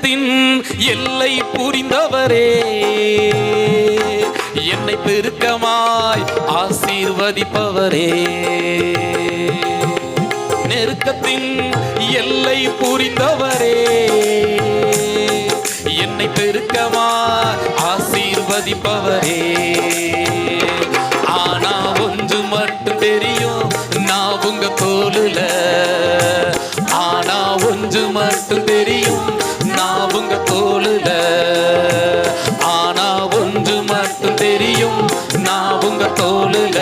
நெருக்கத்தின் எல்லை புரிந்தவரே, என்னை பெருக்கமாய் ஆசீர்வதிப்பவரே. நெருக்கத்தின் எல்லை புரிந்தவரே, என்னை பெருக்கமாய் ஆசீர்வதிப்பவரே. ஆனா ஒன்று மட்டும் தெரியும், நான் உங்க தோளுல. ஆனா ஒன்று மட்டும் தெரியும், நான் உங்க தோளுல. ஆனா ஒன்று மட்டும் தெரியும், நான் உங்க தோளுல.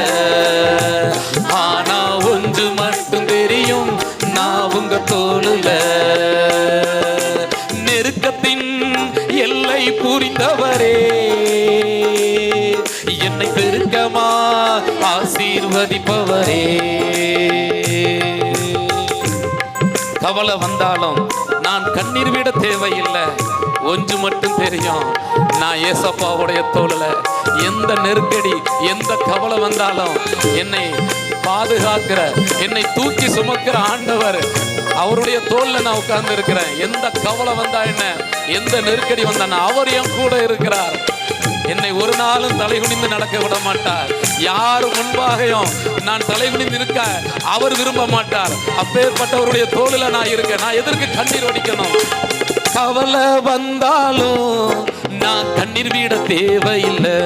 ஆனா ஒன்று மட்டும் தெரியும், நான் உங்க தோளுல. நெருக்கத்தின் எல்லை புரிந்தவரே, என்னை பெருக்கமா ஆசீர்வதிப்பவரே. கவலை வந்தாலும் நான் கண்ணீர் விட தேவையில்லை. ஒன்று மட்டும் தெரியும், நான் ஏசப்பாவுடைய தோளுல. எந்த நெருக்கடி எந்த கவலை வந்தாலும் என்னை பாதுகாக்கிற, என்னை தூக்கி சுமக்கிற ஆண்டவர், அவருடைய தோல்ல நான் உட்கார்ந்து இருக்கிறேன். எந்த கவலை வந்தா என்ன, எந்த நெருக்கடி வந்தா அவர் என் கூட இருக்கிறார். என்னை ஒரு நாளும் தலைகுனிந்து நடக்க விட மாட்டார். யாரு முன்பாகையும் நான் தலைகுனிந்து இருக்க அவர் விரும்ப மாட்டார். அப்பேற்பட்டவருடைய தோளில நான் இருக்க. நான் எதற்கு கண்ணீர் வடிக்கணும்? கவலை வந்தாலும் நான் கண்ணீர் விட தேவையில்லை.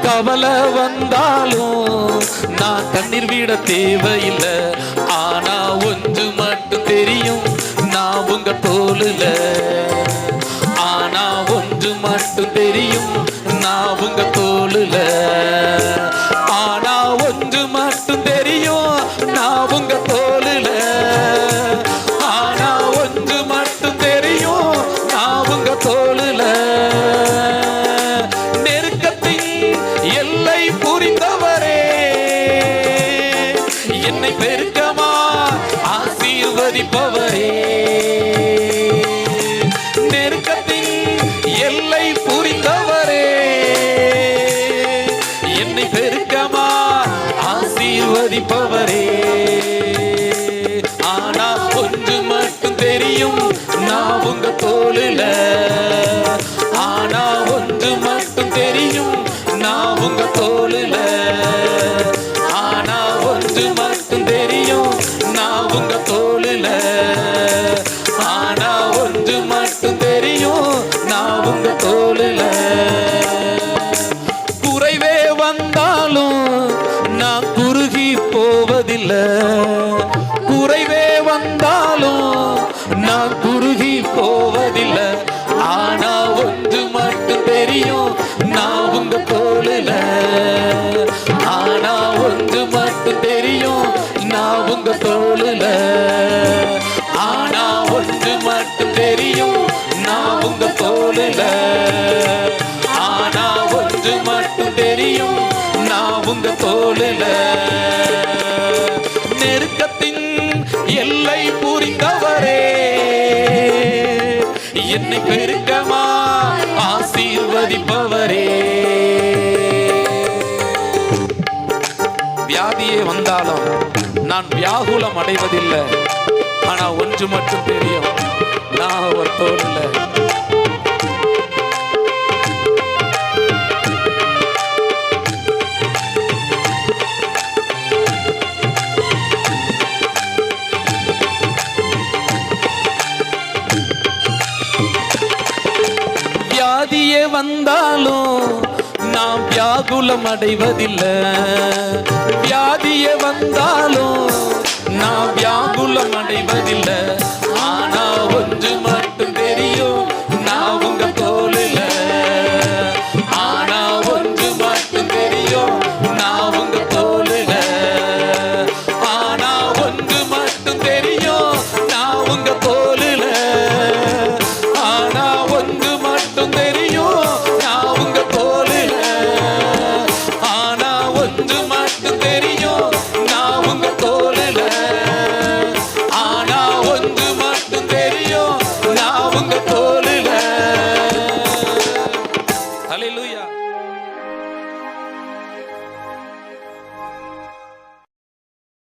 கவலை வந்தாலும் நான் கண்ணீர் விட தேவையில்லை. ஆனா ஒன்று மட்டும் தெரியும், நான் உங்க தோளுல. ஆனா ஒன்று மட்டும் தெரியும், நான் உங்க தோளுல. ஆனா ஒன்று மட்டும் தெரியும், நான் உங்க தோளுல. ஆனா ஒன்று மட்டும் தெரியும், நான் உங்க தோளுல. நெருக்கத்தின் எல்லை புரிந்தவரே, என்னை பெருக்கமா ஆசீர்வதிப்பவரே. நெருக்கத்தின் எல்லை புரிந்தவரே, என்னை பெருக்கமா ஆசீர்வதிப்பவரே. ஆனா ஒன்று மட்டும் தெரியும், நான் உங்க தோளுல. ஆனா ஒன்று மட்டும் தெரியும், நான் உங்க தோளுல. ஆனா ஒன்று மட்டும் தெரியும், நான் உங்க தோளுல. ஆனா ஒன்று மட்டும் தெரியும், நான் உங்க தோளுல. குறைவே வந்தாலும் நான் குறுகி போவதில்லை. குறைவே வந்தாலும் நான் குறுகி போவதில்லை. ஆனா ஒன்று மட்டும் தெரியும், நான் உங்க தோளுல. ஆனா ஒன்று மட்டும் தெரியும், நான் உங்க தோளுல. ஆனா ஒன்று மட்டும் தெரியும், நான் உங்க தோளுல. ஆனா ஒன்று மட்டும் தெரியும், நான் உங்க தோளுல. நெருக்கத்தின் எல்லை புரிந்தவரே, என்னை பெருக்கமா ஆசீர்வதிப்பவரே. வியாதியே வந்தாலும் நான் வியாகுலம் அடைவதில்லை. ஆனா ஒன்று மட்டும் தெரியும், நான் ஒரு தோளுல. வியாதியே வந்தாலும் நான் வியாகுலம் அடைவதில்லை.